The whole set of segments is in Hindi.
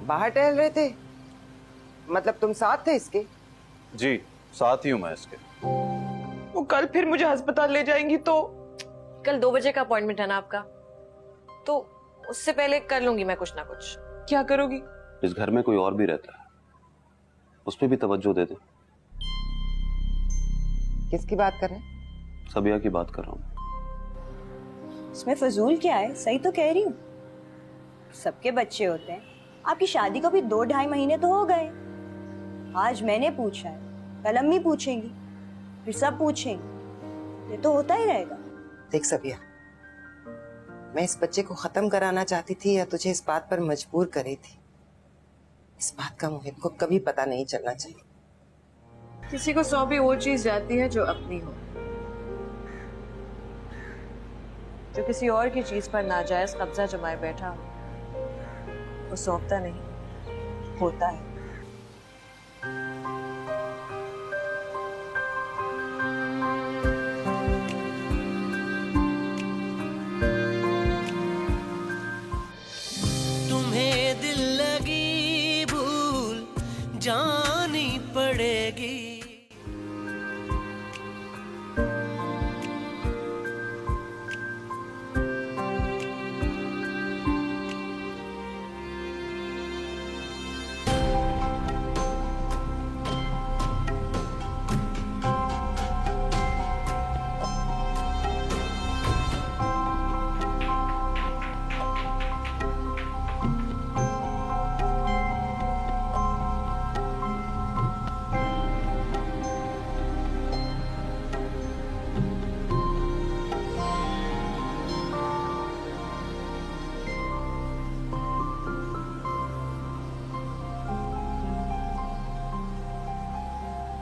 बाहर टहल रहे थे? मतलब तुम साथ थे इसके? जी, साथ ही हूं मैं इसके। वो कल फिर मुझे अस्पताल ले जाएंगी तो? कल 2 बजे का अपॉइंटमेंट है ना आपका, तो उससे पहले कर लूंगी मैं कुछ ना कुछ। क्या करोगी? इस घर में कोई और भी रहता है, उस पर भी तवज्जो दे दे। किसकी बात कर रहे हैं? सबिया की बात कर रहा हूँ। इसमें फजूल क्या है? सही तो कह रही हूँ, सबके बच्चे होते हैं। आपकी शादी को भी 2-2.5 महीने तो हो गए। आज मैंने पूछा है, कल अम्मी पूछेंगी, फिर सब पूछेंगे, ये तो होता ही रहेगा। देख सबिया, मैं इस बच्चे को खत्म कराना चाहती थी या तुझे इस बात पर मजबूर करी थी, इस बात का मोहित को कभी पता नहीं चलना चाहिए। किसी को सौंपी वो चीज जाती है जो अपनी हो, जो किसी और की चीज पर नाजायज कब्जा जमाए बैठा हो, वो सौंपता नहीं, होता है। तुम्हें दिल लगी भूल जानी पड़ेगी।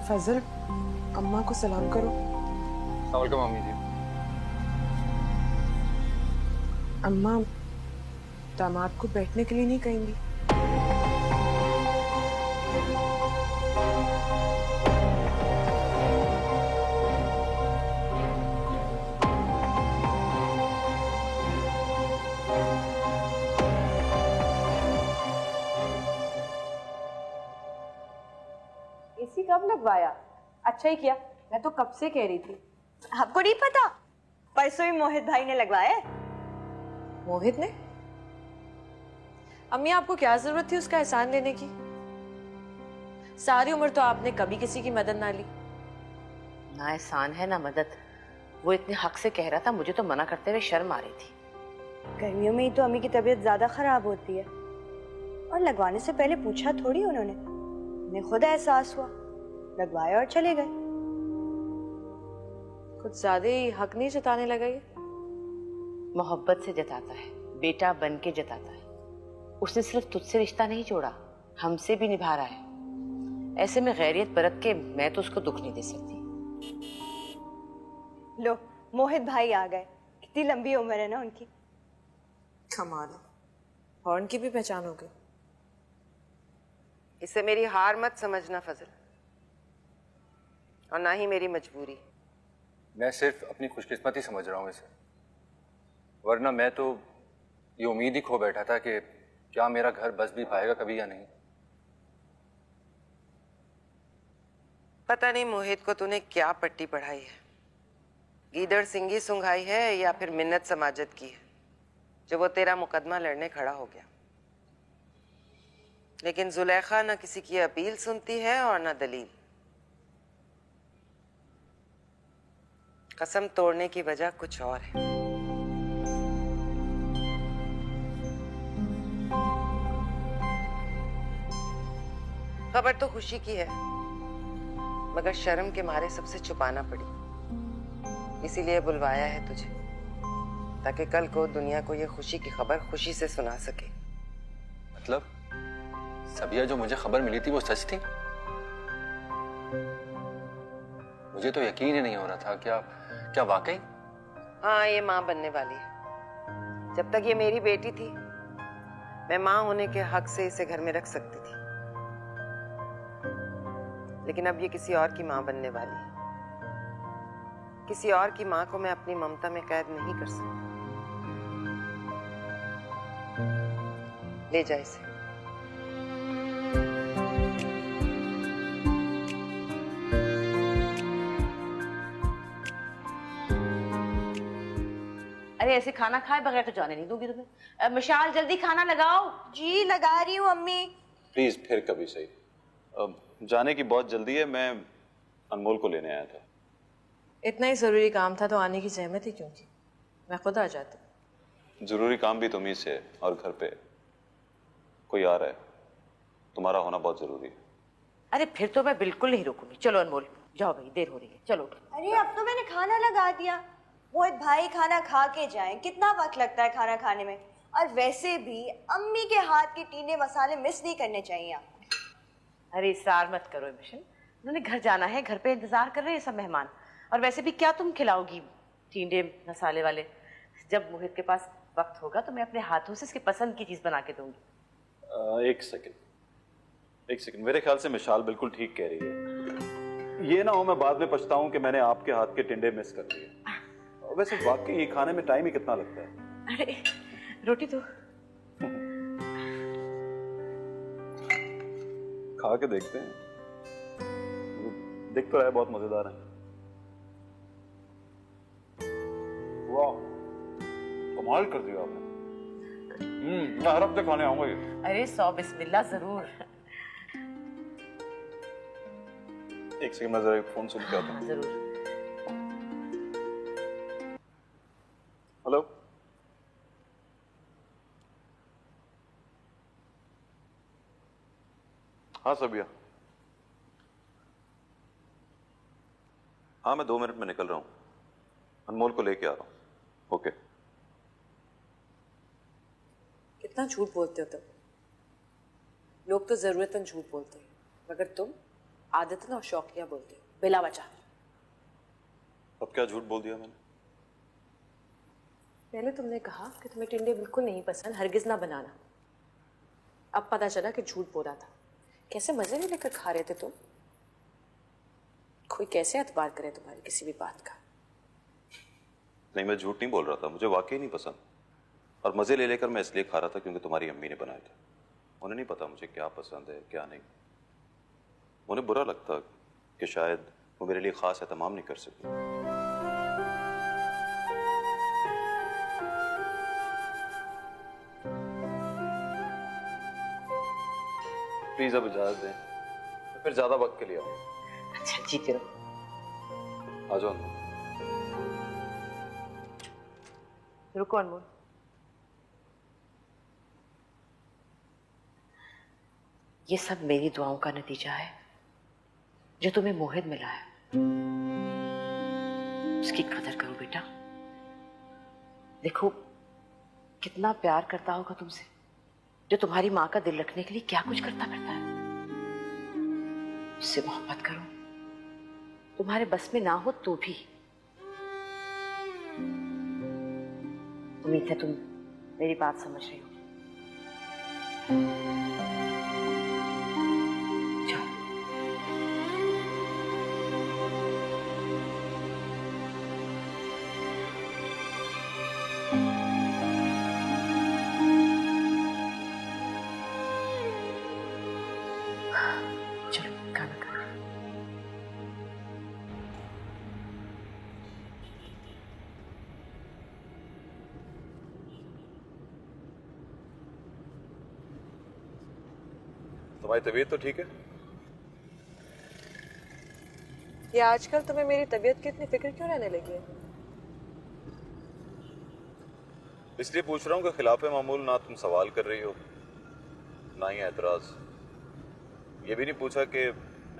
फजल, अम्मा को सलाम करो। सलाम मम्मी जी। अम्मा दामाद को बैठने के लिए नहीं कहेंगी? एसी कब लगवाया? अच्छा ही किया, मैं तो कब से कह रही थी। आपको नहीं पता, परसों ही मोहित भाई ने लगवाया है। मोहित ने? अम्मी आपको क्या जरूरत थी उसका एहसान लेने की? सारी उम्र तो आपने कभी किसी की मदद ना ली। ना एहसान है ना मदद। वो इतने हक से कह रहा था, मुझे तो मना करते हुए शर्म आ रही थी। गर्मियों में ही तो अम्मी की तबीयत ज्यादा खराब होती है, और लगवाने से पहले पूछा थोड़ी उन्होंने। उन्हें खुद एहसास हुआ, लगवाया और चले गए। कुछ ज्यादा ही हक नहीं जताने लगा ये। मोहब्बत से जताता है, बेटा बन के जताता है। उसने सिर्फ तुझसे रिश्ता नहीं जोड़ा, हमसे भी निभा रहा है। ऐसे में गैरियत बरत के मैं तो उसको दुख नहीं दे सकती। लो, मोहित भाई आ गए। कितनी लंबी उम्र है ना उनकी। कमाल है, हॉर्न की भी पहचान हो गई। इसे मेरी हार मत समझना फजल, और ना ही मेरी मजबूरी। मैं सिर्फ अपनी खुशकिस्मती समझ रहा हूँ इसे, वरना मैं तो ये उम्मीद ही खो बैठा था कि क्या मेरा घर बस भी पाएगा कभी या नहीं। पता नहीं मोहित को तूने क्या पट्टी पढ़ाई है, गीदड़ सिंगी सुंघाई है या फिर मिन्नत समाजत की है, जो वो तेरा मुकदमा लड़ने खड़ा हो गया। लेकिन जुलेखा ना किसी की अपील सुनती है और ना दलील। कसम तोड़ने की वजह कुछ और है। खबर तो खुशी की है, मगर शर्म के मारे सबसे छुपाना पड़ी। इसीलिए बुलवाया है तुझे, ताकि कल को दुनिया को ये खुशी की खबर खुशी से सुना सके। मतलब सबिया जो मुझे खबर मिली थी वो सच थी? मुझे तो यकीन ही नहीं हो रहा था। क्या वाकई? हाँ, ये माँ बनने वाली है। जब तक ये मेरी बेटी थी, मैं माँ होने के हक से इसे घर में रख सकती थी, लेकिन अब ये किसी और की माँ बनने वाली है। किसी और की माँ को मैं अपनी ममता में कैद नहीं कर सकती। ले जा इसे। अरे ऐसे खाना खाए बगैर तो जाने नहीं दूंगी तुम्हें। मिशाल जल्दी खाना लगाओ। जी लगा रही हूँ अम्मी। प्लीज फिर कभी सही। जाने की बहुत जल्दी है, मैं अनमोल को लेने आया था। इतना ही जरूरी काम था तो आने की जहमत ही क्यों की? मैं खुद आ जाती। जरूरी काम भी तुम्ही से है और घर पे कोई आ रहा है, तुम्हारा होना बहुत जरूरी है। अरे फिर तो मैं बिल्कुल नहीं रुकूंगी। चलो अनमोल जाओ भाई, देर हो रही है, चलो। अरे अब तो मैंने खाना लगा दिया। मोहित भाई खाना खा के जाएं, कितना वक्त लगता है खाना खाने में। और वैसे भी अम्मी के हाथ के टींडे मसाले मिस नहीं करने चाहिए आपको। अरे इसरार मत करो मिशन, उन्होंने घर जाना है, घर पे इंतजार कर रहे हैं सब मेहमान। और वैसे भी क्या तुम खिलाओगी टींडे मसाले वाले? जब मोहित के पास वक्त होगा तो मैं अपने हाथों से इसकी पसंद की चीज बना के दूंगी। एक सेकंड, मेरे ख्याल से मिशाल बिल्कुल ठीक कह रही है। ये ना हो मैं बाद में पछताऊं कि मैंने आपके हाथ के टिंडे मिस कर दिए। वैसे वाकई ये खाने में टाइम ही कितना लगता है। अरे रोटी तो खा के देखते हैं, दिख तो रहा है बहुत मजेदार है। वाह, कमाल कर दिया आपने। मैं हर हफ्ते खाने आऊंगा ये। अरे 100 बिस्मिल्लाह जरूर। एक सेकंड, मैं जरा एक फोन सुन के आता हूँ। जरूर। हेलो, हाँ सबिया। हाँ मैं 2 मिनट में निकल रहा हूँ, अनमोल को लेके आ रहा हूँ। ओके। कितना झूठ बोलते हो तुम। लोग तो जरूरतन झूठ बोलते हैं, मगर तुम आदतन और शौकिया बोलते हो बिला वजह। अब क्या झूठ बोल दिया मैंने? पहले तुमने कहा कि तुम्हें टिंडे बिल्कुल नहीं पसंद, हरगिज ना बनाना। अब पता चला कि झूठ बोला था। कैसे मजे में लेकर खा रहे थे तुम? कोई कैसे एतबार करे तुम्हारी किसी भी बात का? नहीं, मैं झूठ नहीं बोल रहा था, मुझे वाकई नहीं पसंद। और मजे ले लेकर मैं इसलिए खा रहा था क्योंकि तुम्हारी अम्मी ने बनाए थे। उन्हें नहीं पता मुझे क्या पसंद है क्या नहीं। उन्हें बुरा लगता कि शायद वो मेरे लिए खास एहतमाम नहीं कर सकी। प्लीज अब इजाजत दें, मैं फिर ज्यादा वक्त के लिए आऊंगा। अच्छा जीते रहो। आ जाओ अंदर। रुको अनमोल, ये सब मेरी दुआओं का नतीजा है जो तुम्हें मोहित मिला है। उसकी कदर करो बेटा। देखो कितना प्यार करता होगा तुमसे, जो तुम्हारी माँ का दिल रखने के लिए क्या कुछ करता करता है। उससे मोहब्बत करो, तुम्हारे बस में ना हो तो भी। उम्मीद है तुम मेरी बात समझ रही हो। जाओ। चलो खाना खा। तुम्हारी तबीयत तो ठीक है? ये आजकल तुम्हें मेरी तबीयत की इतनी फिक्र क्यों रहने लगी है? इसलिए पूछ रहा हूँ कि खिलाफ मामूल ना तुम सवाल कर रही हो ना ही एतराज। ये भी नहीं पूछा कि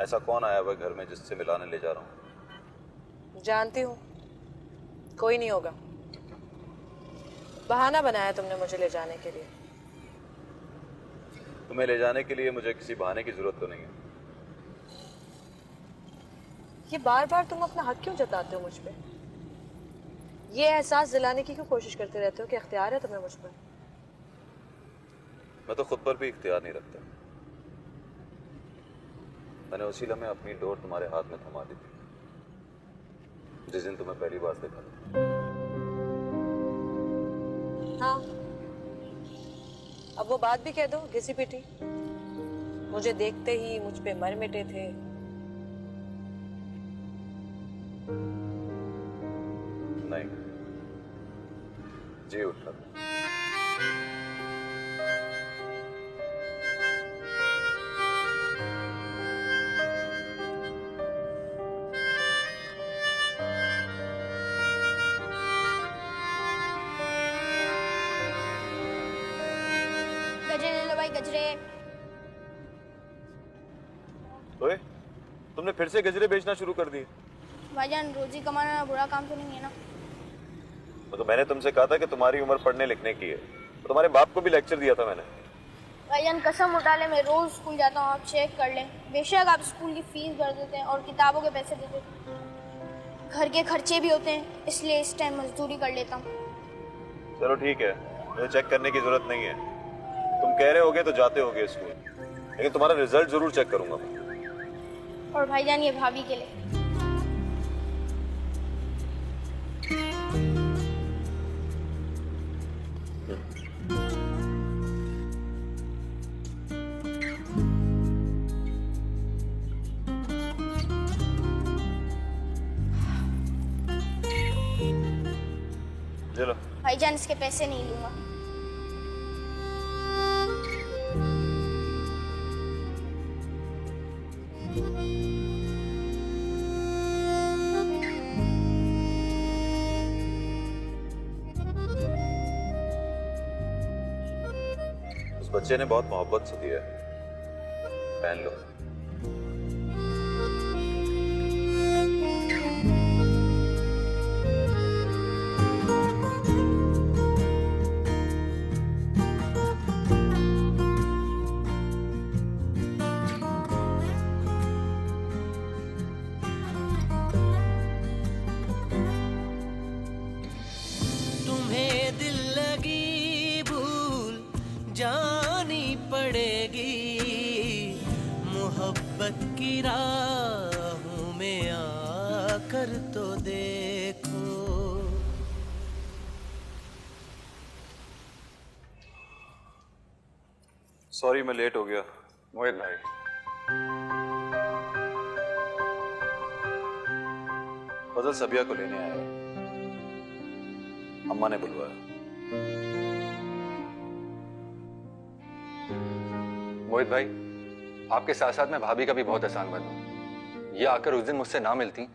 ऐसा कौन आया हुआ घर में जिससे मिलाने ले जा रहा हूँ। जानती हूँ कोई नहीं होगा। बहाना बनाया तुमने मुझे ले जाने के लिए। तुम्हें ले जाने के लिए मुझे किसी बहाने की जरूरत तो नहीं है। ये बार बार तुम अपना हक क्यों जताते हो मुझ पे? ये एहसास दिलाने की क्यों कोशिश करते रहते हो कि इख्तियार है तुम्हें मुझ पर? मैं तो खुद पर भी इख्तियार नहीं रखता। मैंने उसी लम्हे अपनी डोर तुम्हारे हाथ में थमा दी थी जिस दिन तुम्हें पहली बार देखा था। हाँ, अब वो बात भी कह दो घिसी पिटी। मुझे देखते ही मुझ पे मर मिटे थे। नहीं, जी उठ रहा। गजरे ले लो भाई गजरे। ओए, तुमने फिर से गजरे बेचना शुरू कर दिए? भाईजान रोजी कमाना बुरा काम तो नहीं है ना। तो मैंने तुमसे कहा था कि तुम्हारी उम्र पढ़ने लिखने की है। तो तुम्हारे बाप को भी लेक्चर दिया था मैंने। भाईजान कसम उठा ले, मैं रोज स्कूल जाता हूँ, आप चेक कर लें। बेशक आप स्कूल की फीस भर देते हैं और किताबों के पैसे देते हैं, घर के खर्चे भी होते हैं, इसलिए इस टाइम मजदूरी कर लेता हूँ। चलो ठीक है, मुझे चेक करने की जरूरत नहीं है। तुम कह रहे होगे तो जाते होगे स्कूल, लेकिन तुम्हारा रिजल्ट जरूर चेक करूंगा मैं। और भाईजान ये भाभी के लिए। चलो भाईजान इसके पैसे नहीं लूंगा। उस बच्चे ने बहुत मोहब्बत से दिया है, पहन लो। तुम्हें दिल लगी भूल जानी पड़ेगी, मोहब्बत की राहों में आकर तो देखो। सॉरी मैं लेट हो गया। मोहित भाई, फजल सबिया को लेने आया है, अम्मा ने बुलवाया। मोहित भाई, आपके साथ साथ मैं भाभी का भी बहुत एहसान बंद हूँ। ये आकर उस दिन मुझसे ना मिलती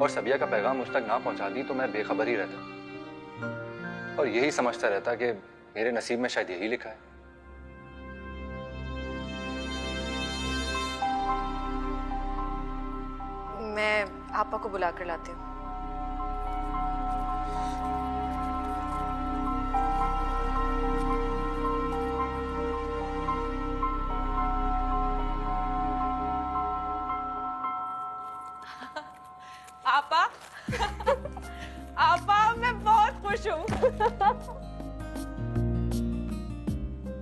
और सबिया का पैगाम मुझ तक ना पहुंचाती तो मैं बेखबर ही रहता और यही समझता रहता कि मेरे नसीब में शायद यही लिखा है। मैं आपा को बुला कर लाती हूँ। आपा आपा मैं बहुत खुश हूँ।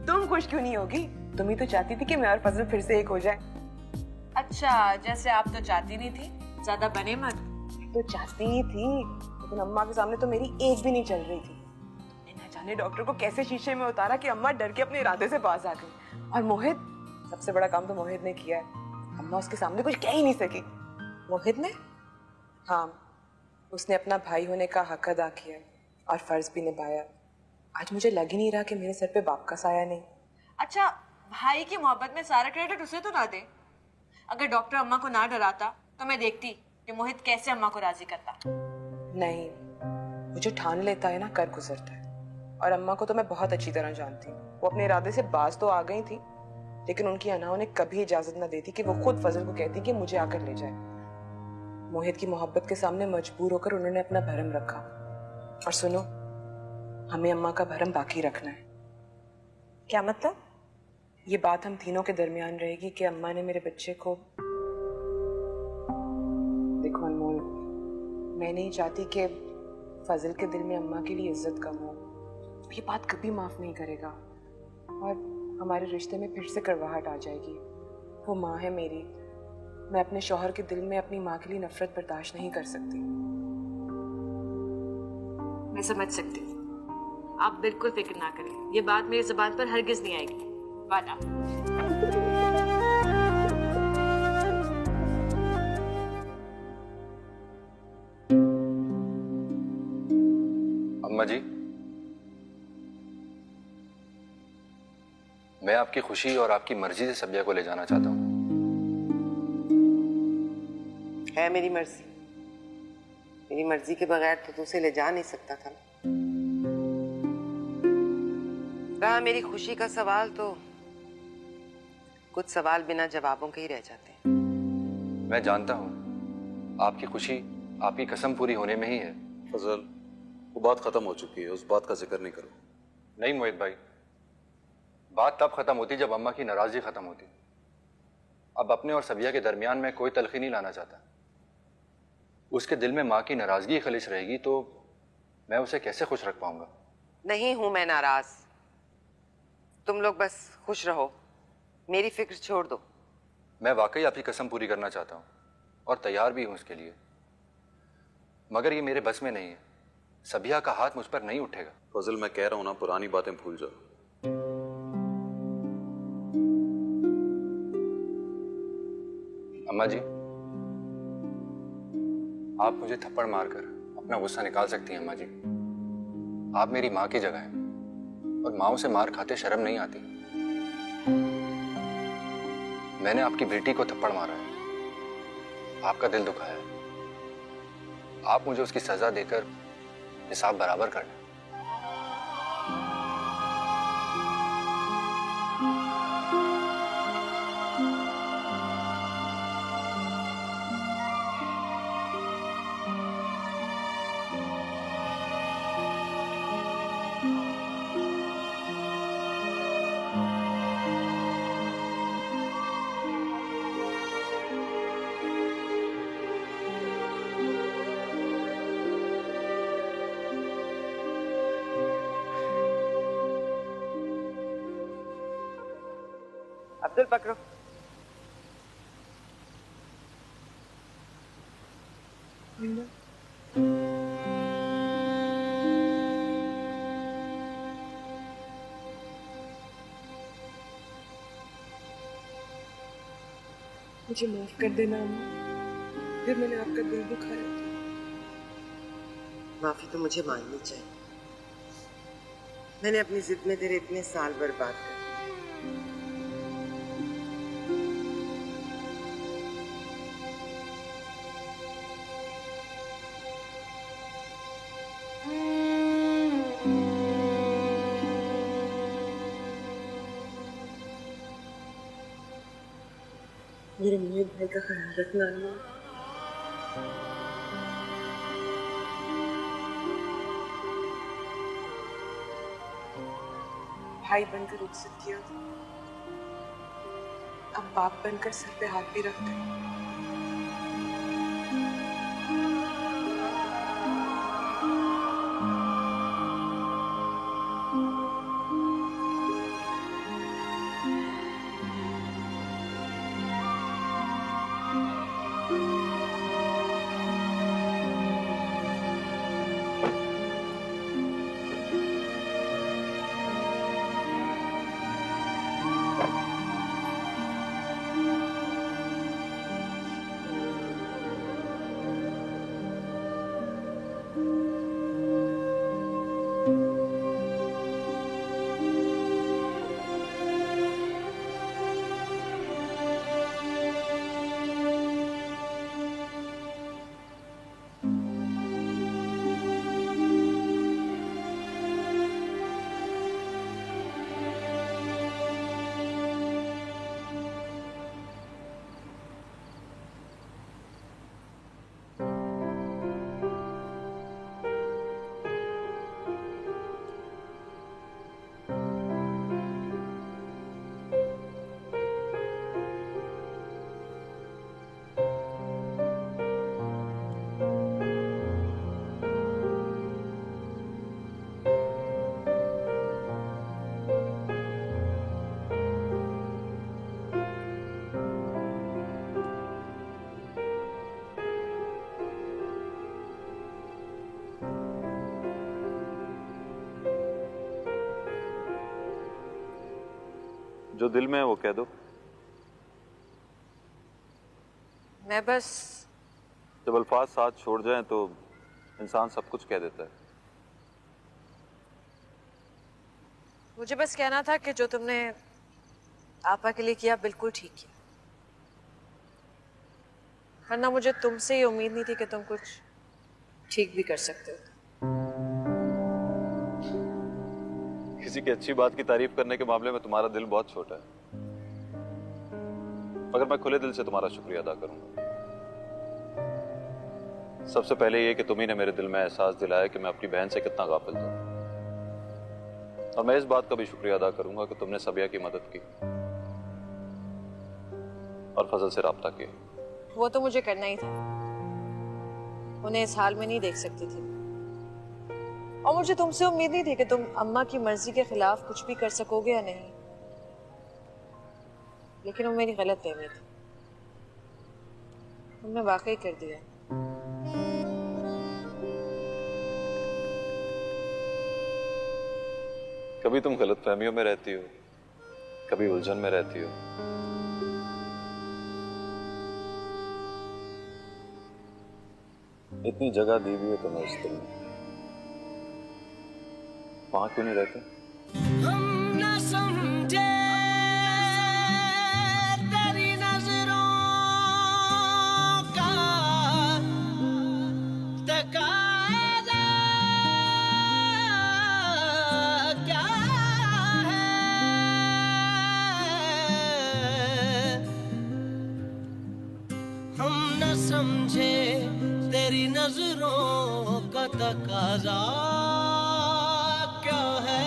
तुम खुश क्यों नहीं होगी? तुम ही तो चाहती थी कि मैं और फजल फिर से एक हो जाए। अच्छा, जैसे आप तो चाहती नहीं थी, ज्यादा बने मत। तो चाहती ही थी, लेकिन अम्मा के सामने तो मेरी एक भी नहीं चल रही थी। तुमने ना जाने डॉक्टर को कैसे शीशे में उतारा कि अम्मा डर के अपने इरादे से बाज आ गई। और मोहित, सबसे बड़ा काम तो मोहित ने किया है। अम्मा उसके सामने कुछ कह ही नहीं सकी। मोहित ने? हाँ, उसने अपना भाई होने का हक अदा किया और फर्ज भी निभाया। आज मुझे लग ही नहीं रहा कि मेरे सर पे बाप का साया नहीं। अच्छा, भाई की मोहब्बत में सारा क्रेडिट उसे तो ना दे। अगर डॉक्टर अम्मा को ना डराता तो मैं देखती कि मोहित कैसे अम्मा को राजी करता। नहीं, मुझे ठान लेता है ना कर गुजरता है। और अम्मा को तो मैं बहुत अच्छी तरह जानती हूँ। वो अपने इरादे से बाज तो आ गई थी, लेकिन उनकी अना उन्हें कभी इजाजत न देती कि वो खुद फजल को कहती कि मुझे आकर ले जाए। मोहित की मोहब्बत के सामने मजबूर होकर उन्होंने अपना भरम रखा। और सुनो, हमें अम्मा का भरम बाकी रखना है। क्या मतलब? ये बात हम तीनों के दरमियान रहेगी कि अम्मा ने मेरे बच्चे को। देखो अनमोल, मैं नहीं चाहती कि फजल के दिल में अम्मा के लिए इज्जत कम हो। ये बात कभी माफ नहीं करेगा और हमारे रिश्ते में फिर से कड़वाहट आ जाएगी। वो माँ है मेरी, मैं अपने शौहर के दिल में अपनी माँ के लिए नफरत बर्दाश्त नहीं कर सकती। मैं समझ सकती हूँ, आप बिल्कुल फिक्र ना करें। ये बात मेरी जुबान पर हरगिज नहीं आएगी, वादा। अम्मा जी, मैं आपकी खुशी और आपकी मर्जी से सबिया को ले जाना चाहता हूँ। है मेरी मर्जी। मेरी मर्जी के बगैर तो तू उसे ले जा नहीं सकता था। रहा मेरी खुशी का सवाल, तो कुछ सवाल बिना जवाबों के ही रह जाते हैं। मैं जानता हूँ आपकी खुशी आपकी कसम पूरी होने में ही है। फजल, वो बात खत्म हो चुकी है, उस बात का जिक्र नहीं करो। नहीं मोहित भाई, बात तब खत्म होती जब अम्मा की नाराजगी खत्म होती। अब अपने और सबिया के दरमियान में कोई तलखी नहीं लाना चाहता। उसके दिल में माँ की नाराजगी खलिश रहेगी तो मैं उसे कैसे खुश रख पाऊंगा? नहीं हूं मैं नाराज। तुम लोग बस खुश रहो, मेरी फिक्र छोड़ दो। मैं वाकई आपकी कसम पूरी करना चाहता हूँ और तैयार भी हूँ इसके लिए, मगर ये मेरे बस में नहीं है। सबिया का हाथ मुझ पर नहीं उठेगा। फजल, मैं कह रहा हूं ना, पुरानी बातें भूल जाओ। अम्मा जी, आप मुझे थप्पड़ मारकर अपना गुस्सा निकाल सकती हैं। अम्मा जी, आप मेरी माँ की जगह हैं और माँओं से मार खाते शर्म नहीं आती। मैंने आपकी बेटी को थप्पड़ मारा है, आपका दिल दुखाया है। आप मुझे उसकी सजा देकर हिसाब बराबर कर लें। अब्दुल पकड़ो। मुझे माफ कर देना अम्मा, फिर मैंने आपका दिल दुखाया। माफी तो मुझे मांगनी चाहिए। मैंने अपनी जिद में तेरे इतने साल बर्बाद कर। मेरे मोहित भाई का ख्याल रखना अम्मा। भाई बनकर इज्जत किया, अब बाप बनकर सर पे हाथ भी रखते हैं। जो दिल में है वो कह दो। मैं बस जब अल्फाज साथ छोड़ जाएं तो इंसान सब कुछ कह देता है। मुझे बस कहना था कि जो तुमने आपा के लिए किया, बिल्कुल ठीक किया। वरना मुझे तुमसे ये उम्मीद नहीं थी कि तुम कुछ ठीक भी कर सकते हो। किसी की अच्छी बात की तारीफ करने के मामले में तुम्हारा दिल बहुत छोटा है, मगर मैं खुले दिल से तुम्हारा शुक्रिया अदा करूंगा। सबसे पहले ये कि तुम्ही ने मेरे दिल में एहसास दिलाया कि मैं अपनी बहन से कितना गाफिल था, और मैं इस बात का भी शुक्रिया अदा करूंगा कि तुमने सबिया की मदद की और फजल से राब्ता किया। वो तो मुझे करना ही था, उन्हें इस हाल में नहीं देख सकती थी, और मुझे तुमसे उम्मीद नहीं थी कि तुम अम्मा की मर्जी के खिलाफ कुछ भी कर सकोगे या नहीं। लेकिन वो मेरी गलत फहमी थी, तुमने वाकई कर दिया। कभी तुम गलतफहमियों में रहती हो, कभी उलझन में रहती हो। इतनी जगह दी हुई है तुम्हें इस दिल में, वहां क्यों नहीं रहते? हम न समझे तेरी नजरों का तकाज़ा क्या है, हम न समझे तेरी नजरों का तकाज़ा क्या है।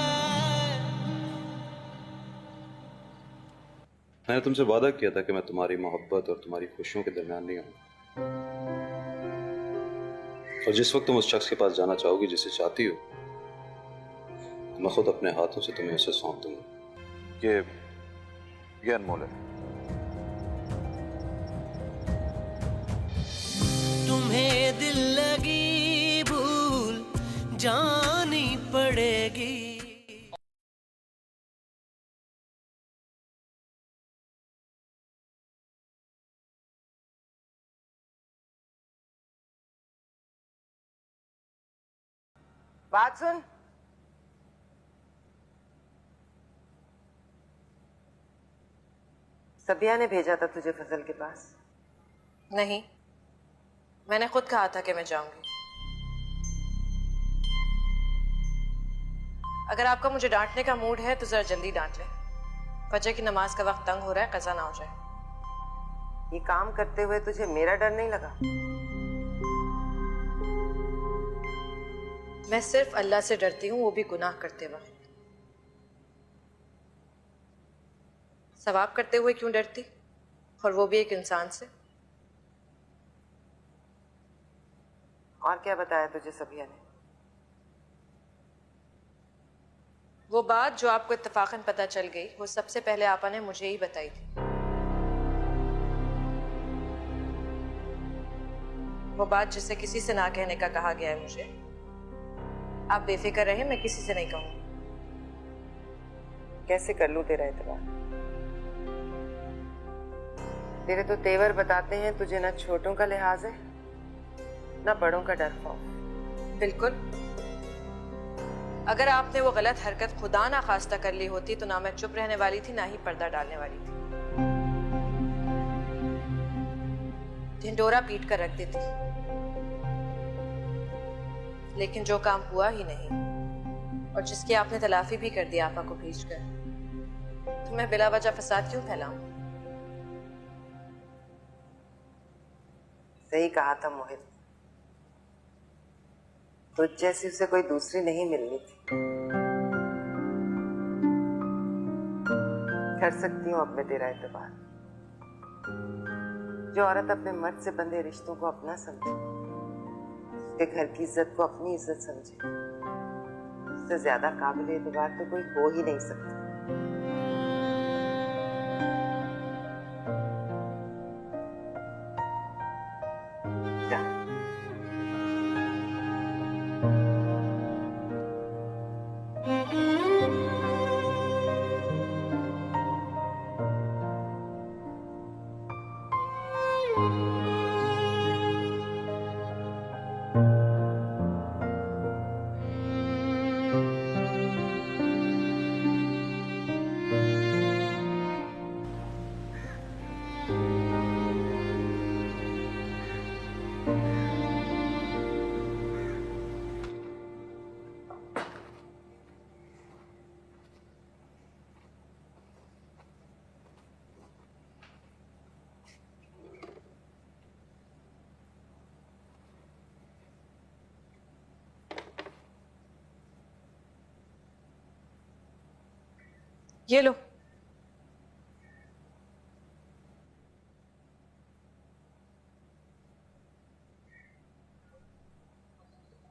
मैंने तुमसे वादा किया था कि मैं तुम्हारी मोहब्बत और तुम्हारी खुशियों के दरमियान नहीं आऊंगा, और जिस वक्त तुम उस शख्स के पास जाना चाहोगी जिसे चाहती हो, मैं खुद अपने हाथों से तुम्हें उसे सौंप दूंगा। ये अनमोल है। तुम्हें दिल लगी भूल जानी पड़ेगी। बात सुन, सबिया ने भेजा था तुझे फजल के पास। नहीं, मैंने खुद कहा था कि मैं जाऊंगी। अगर आपका मुझे डांटने का मूड है तो जरा जल्दी डांट ले। फजर की नमाज का वक्त तंग हो रहा है, कज़ा ना हो जाए। ये काम करते हुए तुझे मेरा डर नहीं लगा? मैं सिर्फ अल्लाह से डरती हूँ, वो भी गुनाह करते वक्त। सवाब करते हुए क्यों डरती, और वो भी एक इंसान से? और क्या बताया तुझे सबिया ने? वो बात जो आपको इत्तफाकन पता चल गई, वो सबसे पहले आपा ने मुझे ही बताई थी। वो बात जिसे किसी से ना कहने का कहा गया है मुझे। आप बेफिक्र रहे, मैं किसी से नहीं कहूंगी। कैसे कर लूं तेरा एतबार? तेरे तो तेवर बताते हैं तुझे ना छोटों का लिहाज है ना बड़ों का डर खौफ। बिल्कुल। अगर आपने वो गलत हरकत खुदा ना खास्ता कर ली होती तो ना मैं चुप रहने वाली थी, ना ही पर्दा डालने वाली थी। ढिंडोरा पीट कर रख देती। लेकिन जो काम हुआ ही नहीं, और जिसकी आपने तलाफी भी कर दी आपा को भेजकर, तो मैं बिला वजह फसाद क्यों फैलाऊं? सही कहा था मोहित, तुझ जैसी उसे कोई दूसरी नहीं मिलनी थी। कर सकती हूँ अब मैं तेरा एतबार। जो औरत अपने मर्द से बंधे रिश्तों को अपना समझे, उसके घर की इज्जत को अपनी इज्जत समझे, उससे ज्यादा काबिल एतबार तो कोई हो ही नहीं सकता। जा। ये लो।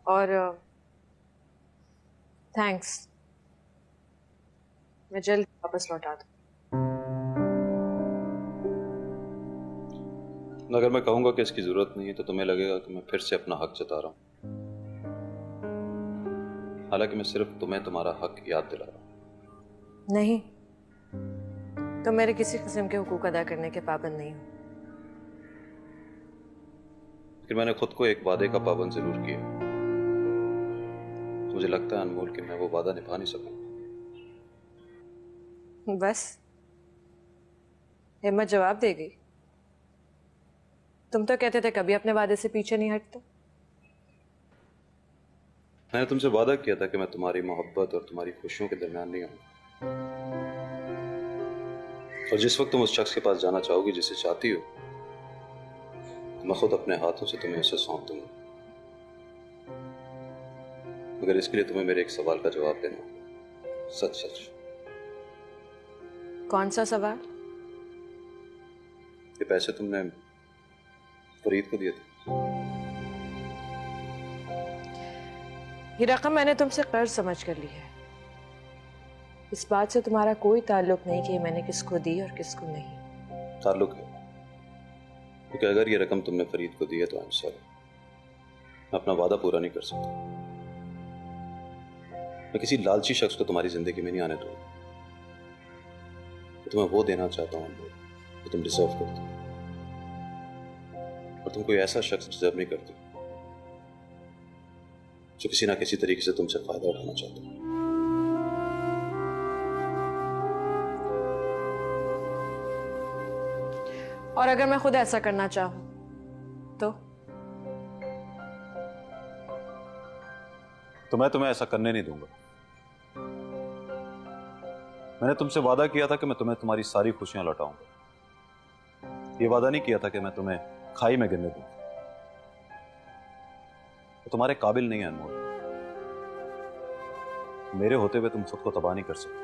और थैंक्स, मैं जल्द वापस लौटा दूँ। अगर मैं कहूंगा कि इसकी जरूरत नहीं है तो तुम्हें लगेगा कि मैं फिर से अपना हक जता रहा हूं। हालांकि मैं सिर्फ तुम्हें तुम्हारा हक याद दिला रहा हूं। नहीं, तो मेरे किसी किस्म के हुकूक अदा करने के पाबंद नहीं हूं। फिर मैंने खुद को एक वादे का पाबंद जरूर किया। मुझे लगता है अनमोल कि मैं वो वादा निभा नहीं सकूं। बस हिम्मत जवाब दे गई। तुम तो कहते थे कभी अपने वादे से पीछे नहीं हटते। मैंने तुमसे वादा किया था कि मैं तुम्हारी मोहब्बत और तुम्हारी खुशियों के दरमियान नहीं आऊंगा, और जिस वक्त तुम उस शख्स के पास जाना चाहोगी जिसे चाहती हो, मैं खुद अपने हाथों से तुम्हें उसे सौंप दूंगा। मगर इसके लिए तुम्हें मेरे एक सवाल का जवाब देना होगा, सच सच। कौन सा सवाल? ये पैसे तुमने फरीद को दिए थे। ये रकम मैंने तुमसे कर्ज समझ कर ली है। इस बात से तुम्हारा कोई ताल्लुक नहीं कि मैंने किसको दी और किसको नहीं। ताल्लुक है, क्योंकि अगर ये रकम तुमने फरीद को दी है तो आई एम सॉरी, मैं अपना वादा पूरा नहीं कर सकता। मैं किसी लालची शख्स को तुम्हारी जिंदगी में नहीं आने दूंगा। तुम्हें वो देना चाहता हूं जो तुम डिजर्व करते हो, और तुम कोई ऐसा शख्स डिजर्व नहीं करती जो किसी ना किसी तरीके से तुमसे फायदा उठाना चाहता है। और अगर मैं खुद ऐसा करना चाहूं तो मैं तुम्हें ऐसा करने नहीं दूंगा। मैंने तुमसे वादा किया था कि मैं तुम्हें तुम्हारी सारी खुशियां लौटाऊंगा। ये वादा नहीं किया था कि मैं तुम्हें खाई में गिरने दूंगा। तो तुम्हारे काबिल नहीं है अनमोल। मेरे होते हुए तुम खुद को तबाह नहीं कर सकते।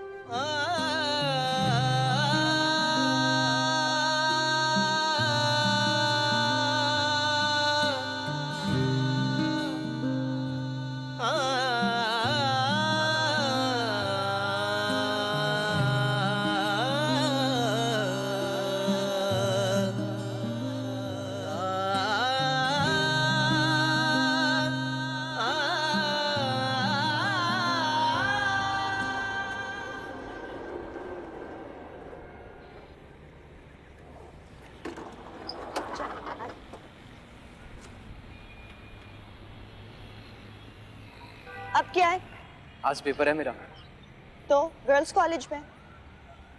अब क्या है? आज पेपर है मेरा। तो गर्ल्स कॉलेज में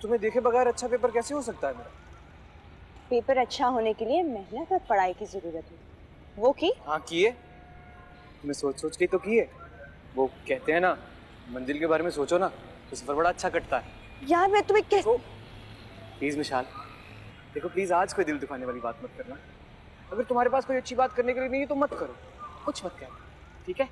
तुम्हें देखे बगैर अच्छा पेपर कैसे हो सकता है मेरा? पेपर अच्छा होने के लिए मेहनत और पढ़ाई की जरूरत है। वो की? हाँ किए, मैं सोच सोच के तो किए। वो कहते हैं ना, मंजिल के बारे में सोचो ना तो सफर बड़ा अच्छा कटता है। यार मैं तुम्हें कैसे? प्लीज मिशाल, देखो प्लीज आज कोई दिल दुखाने वाली बात मत करना। अगर तुम्हारे पास कोई अच्छी बात करने के लिए नहीं है तो मत करो, कुछ मत कहना, ठीक है?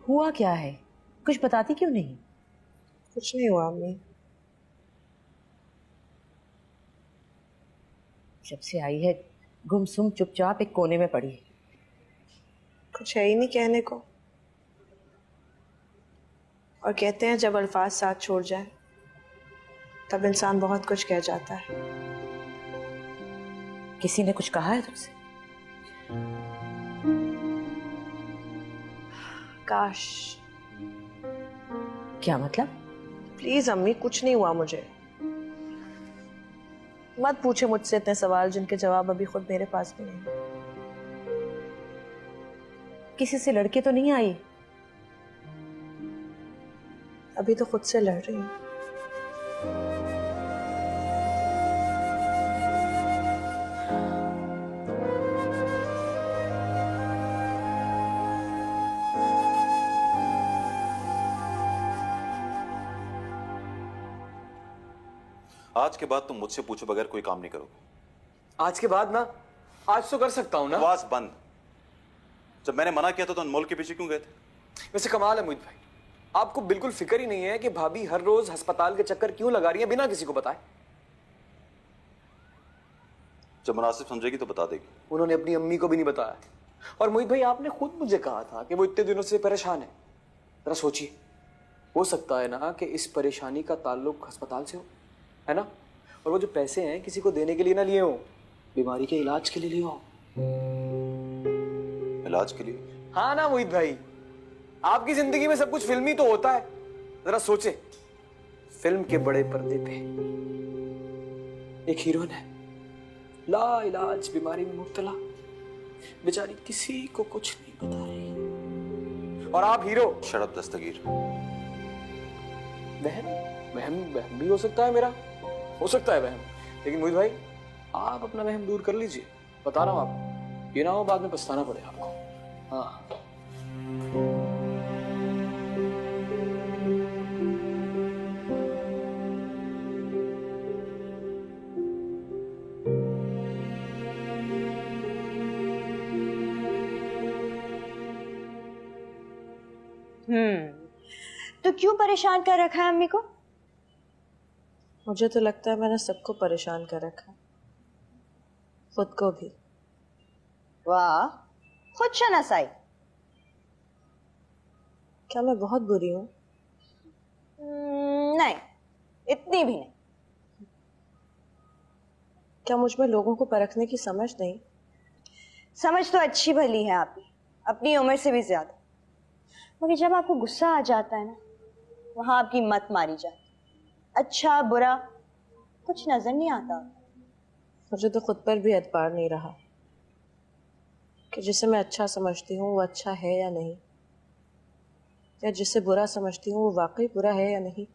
हुआ क्या है? कुछ बताती क्यों नहीं? कुछ नहीं हुआ अम्मी। जब से आई है गुमसुम चुपचाप एक कोने में पड़ी है। कुछ है ही नहीं कहने को। और कहते हैं जब अल्फाज साथ छोड़ जाए तब इंसान बहुत कुछ कह जाता है। किसी ने कुछ कहा है तुमसे? काश। क्या मतलब? प्लीज अम्मी, कुछ नहीं हुआ मुझे। मत पूछे मुझसे इतने सवाल जिनके जवाब अभी खुद मेरे पास भी नहीं। किसी से लड़के तो नहीं आई? अभी तो खुद से लड़ रही हूँ। आज के बाद तुम मुझसे पूछे बगैर कोई काम नहीं करोगे। आज के बाद ना, आज तो कर सकता हूँ ना। आवाज बंद। जब मैंने मना किया था तो अनमोल के पीछे क्यों गए थे? वैसे कमाल है मोहित भाई, आपको बिल्कुल फिक्र ही नहीं है कि भाभी हर रोज अस्पताल के चक्कर क्यों लगा रही है बिना किसी को बताए। जब मुनासिब समझेगी तो बता देगी। उन्होंने अपनी अम्मी को भी नहीं बताया। और मोहित भाई, आपने खुद मुझे कहा था कि वो इतने दिनों से परेशान है। जरा सोचिए, हो सकता है ना कि इस परेशानी का ताल्लुक अस्पताल से हो, है ना? और वो जो पैसे हैं किसी को देने के लिए ना लिए हो, बीमारी के इलाज के लिए लिए हो। इलाज के लिए? हाँ ना मोहित भाई, आपकी जिंदगी में सब कुछ फिल्मी तो होता है। जरा सोचे, फिल्म के बड़े पर्दे पे एक हीरोइन है, ला इलाज बीमारी में मुब्तला, बेचारी किसी को कुछ नहीं बता रही, और आप हीरो। शराब दस्तगीर। वहम वहम वहम भी हो सकता है मेरा, हो सकता है वहम, लेकिन मोहित भाई आप अपना वहम दूर कर लीजिए। बता रहा हूं आपको, ये ना हो बाद में पछताना पड़े आपको। हाँ, तो क्यों परेशान कर रखा है अम्मी को? मुझे तो लगता है मैंने सबको परेशान कर रखा है, खुद को भी। वाह, खुद शनासाई। क्या मैं बहुत बुरी हूँ? नहीं, इतनी भी नहीं। क्या मुझ में लोगों को परखने की समझ नहीं? समझ तो अच्छी भली है आपकी, अपनी उम्र से भी ज्यादा। मगर जब आपको गुस्सा आ जाता है ना, वहां आपकी मत मारी जाती। अच्छा बुरा कुछ नजर नहीं आता। मुझे तो खुद पर भी एतबार नहीं रहा कि जिसे मैं अच्छा समझती हूँ वो अच्छा है या नहीं, या जिसे बुरा समझती हूँ वो वाकई बुरा है या नहीं।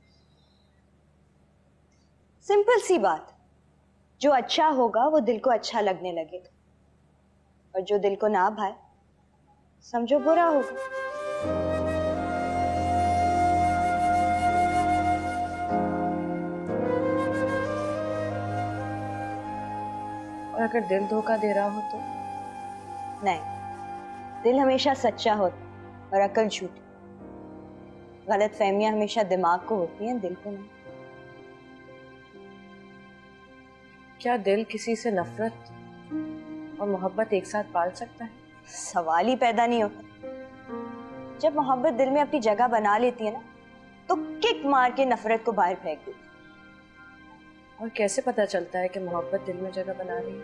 सिंपल सी बात, जो अच्छा होगा वो दिल को अच्छा लगने लगेगा, और जो दिल को ना भाए समझो बुरा होगा। और अगर दिल धोखा दे रहा हो तो? नहीं, दिल हमेशा सच्चा होता और अकल झूठी। गलत फहमियां हमेशा दिमाग को होती हैं, दिल को नहीं। क्या दिल किसी से नफरत और मोहब्बत एक साथ पाल सकता है? सवाल ही पैदा नहीं होता। जब मोहब्बत दिल में अपनी जगह बना लेती है ना, तो किक मार के नफरत को बाहर फेंक देती है। और कैसे पता चलता है कि मोहब्बत दिल में जगह बना रही है?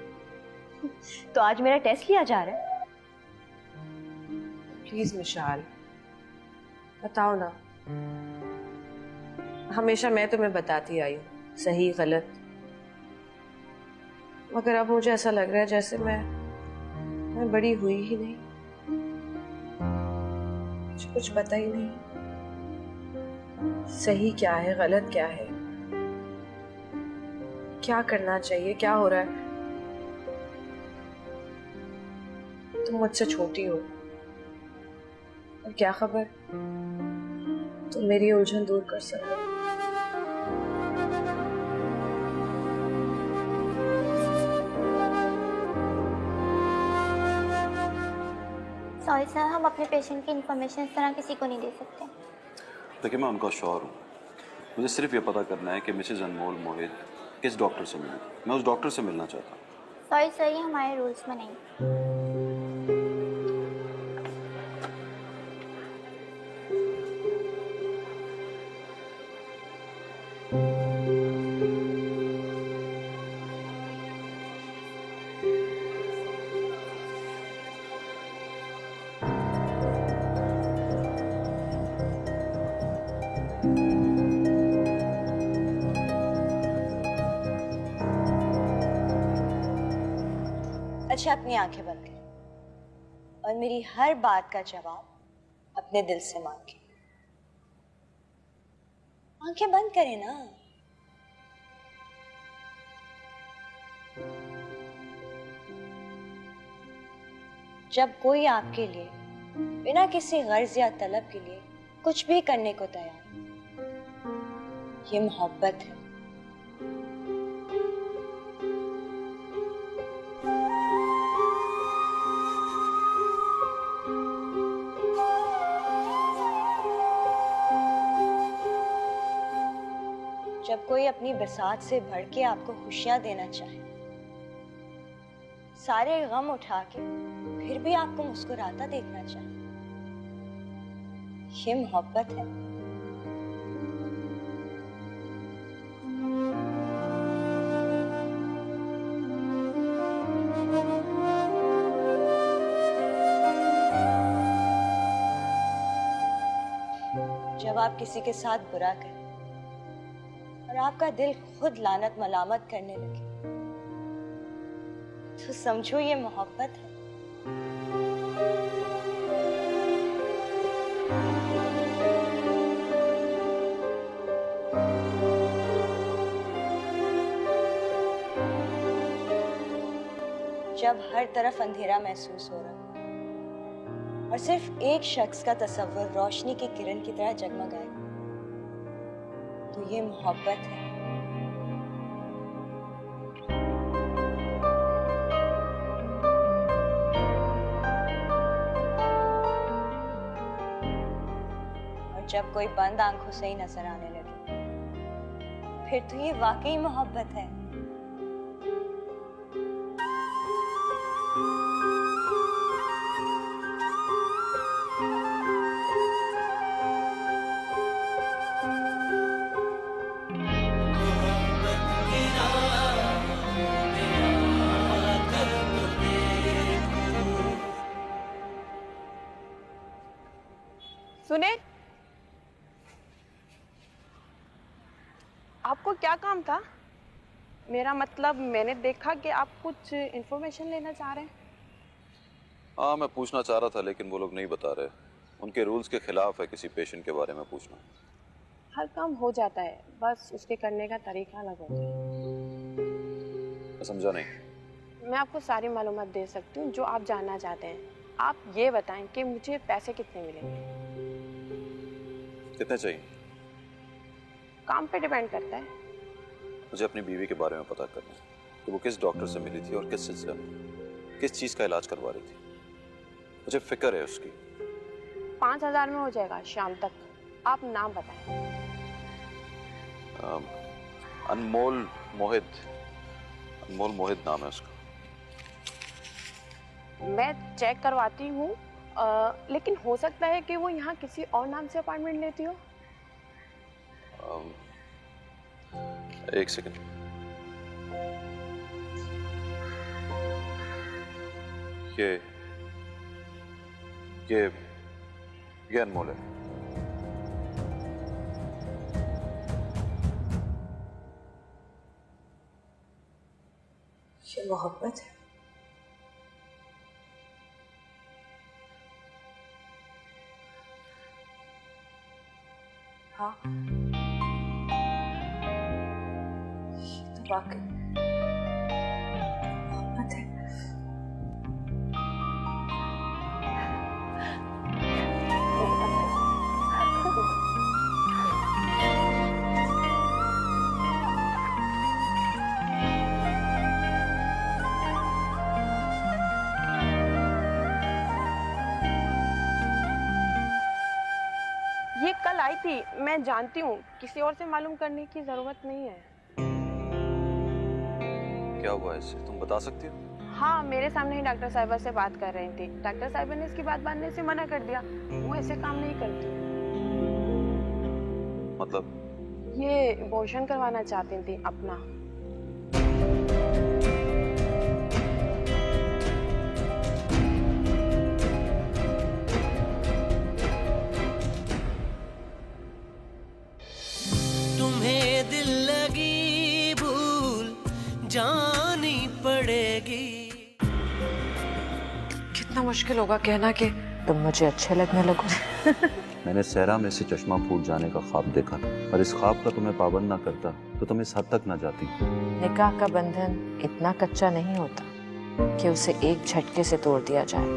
तो आज मेरा टेस्ट लिया जा रहा है। प्लीज मिशाल, बताओ ना। हमेशा मैं तुम्हें बताती आई हूँ सही गलत, मगर अब मुझे ऐसा लग रहा है जैसे मैं बड़ी हुई ही नहीं, मुझे कुछ पता ही नहीं सही क्या है गलत क्या है, क्या करना चाहिए, क्या हो रहा है। तुम मुझसे छोटी हो, और क्या खबर तुम मेरी उलझन दूर कर सको। सॉरी सर, हम अपने पेशेंट की इन्फॉर्मेशन इस तरह किसी को नहीं दे सकते। देखिए, मैं उनका शौहर हूँ, मुझे सिर्फ ये पता करना है कि मिसेज अनमोल मोहित किस डॉक्टर से मिली। मैं उस डॉक्टर से मिलना चाहता हूँ। सॉरी सर, ये हमारे रूल्स में नहीं। अच्छा अपनी आंखें बंद करें और मेरी हर बात का जवाब अपने दिल से मांगे। आंखें बंद करें ना। जब कोई आपके लिए बिना किसी गर्ज या तलब के लिए कुछ भी करने को तैयार है, ये मोहब्बत है। जब कोई अपनी बरसात से भर के आपको खुशियां देना चाहे, सारे गम उठा के फिर भी आपको मुस्कुराता देखना चाहे, ये मोहब्बत है। जब आप किसी के साथ बुरा करें और आपका दिल खुद लानत मलामत करने लगे, तो समझो ये मोहब्बत है। जब हर तरफ अंधेरा महसूस हो रहा और सिर्फ एक शख्स का तस्वर रोशनी की किरण की तरह जगमगाए, तो ये मोहब्बत है। और जब कोई बंद आंखों से ही नजर आने लगे, फिर तो ये वाकई मोहब्बत है। सुने, आपको क्या काम था? मेरा मतलब, मैंने देखा कि आप कुछ इंफॉर्मेशन लेना चाह रहे हैं। हाँ, मैं पूछना चाह रहा था लेकिन वो लोग नहीं बता रहे। उनके रूल्स के खिलाफ है किसी पेशेंट के बारे में पूछना। हर काम हो जाता है, बस उसके करने का तरीका अलग होता है। मैं समझा नहीं। मैं आपको सारी मालूमात दे सकती हूँ जो आप जानना चाहते हैं। आप ये बताएं कि मुझे पैसे कितने मिलेंगे। कितने चाहिए? काम पे डिपेंड करता है। मुझे अपनी बीवी के बारे में पता करना है कि वो किस डॉक्टर से मिली थी और किस सिलसिले में, किस चीज़ का इलाज करवा रही थी। मुझे फिक्र है उसकी। 5,000 में हो जाएगा शाम तक। आप नाम बताएं। अनमोल मोहित। अनमोल मोहित नाम है उसका। मैं चेक करवाती हूँ, लेकिन हो सकता है कि वो यहाँ किसी और नाम से अपार्टमेंट लेती हो। एक सेकंड। ये अनमोल है। ये मोहब्बत है। हाँ, ये तो वाकई मोहब्बत है। ये कल आई थी, मैं जानती हूँ। किसी और से मालूम करने की जरूरत नहीं है। क्या हुआ इससे, तुम बता सकती हो? हाँ, मेरे सामने ही डॉक्टर साहिबा से बात कर रही थी। डॉक्टर साहिबा ने इसकी बात मानने से मना कर दिया। वो ऐसे काम नहीं करती। मतलब? ये अबॉर्शन करवाना चाहती थी अपना। तुम्हें दिल लगी भूल जानी पड़ेगी। कितना मुश्किल होगा कहना कि तुम मुझे अच्छे लगने लगो। मैंने सहरा में से चश्मा फूट जाने का ख्वाब देखा और इस ख्वाब का तुम्हें पाबंद ना करता तो तुम इस हद तक ना जाती। निकाह का बंधन इतना कच्चा नहीं होता कि उसे एक झटके से तोड़ दिया जाए।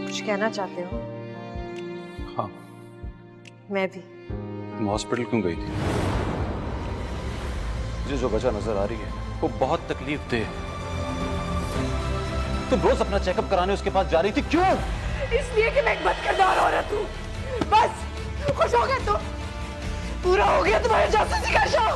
कुछ कहना चाहते हो? हाँ। मैं भी। तुम हॉस्पिटल क्यों गई थी? मुझे जो वजह नजर आ रही है वो बहुत तकलीफ दे। तुम रोज अपना चेकअप कराने उसके पास जा रही थी, क्यों? इसलिए कि मैं एक बदकिरदार औरत हूँ। बस खुश हो गए तुम? पूरा हो गया तुम्हारे जासूसी का शौक?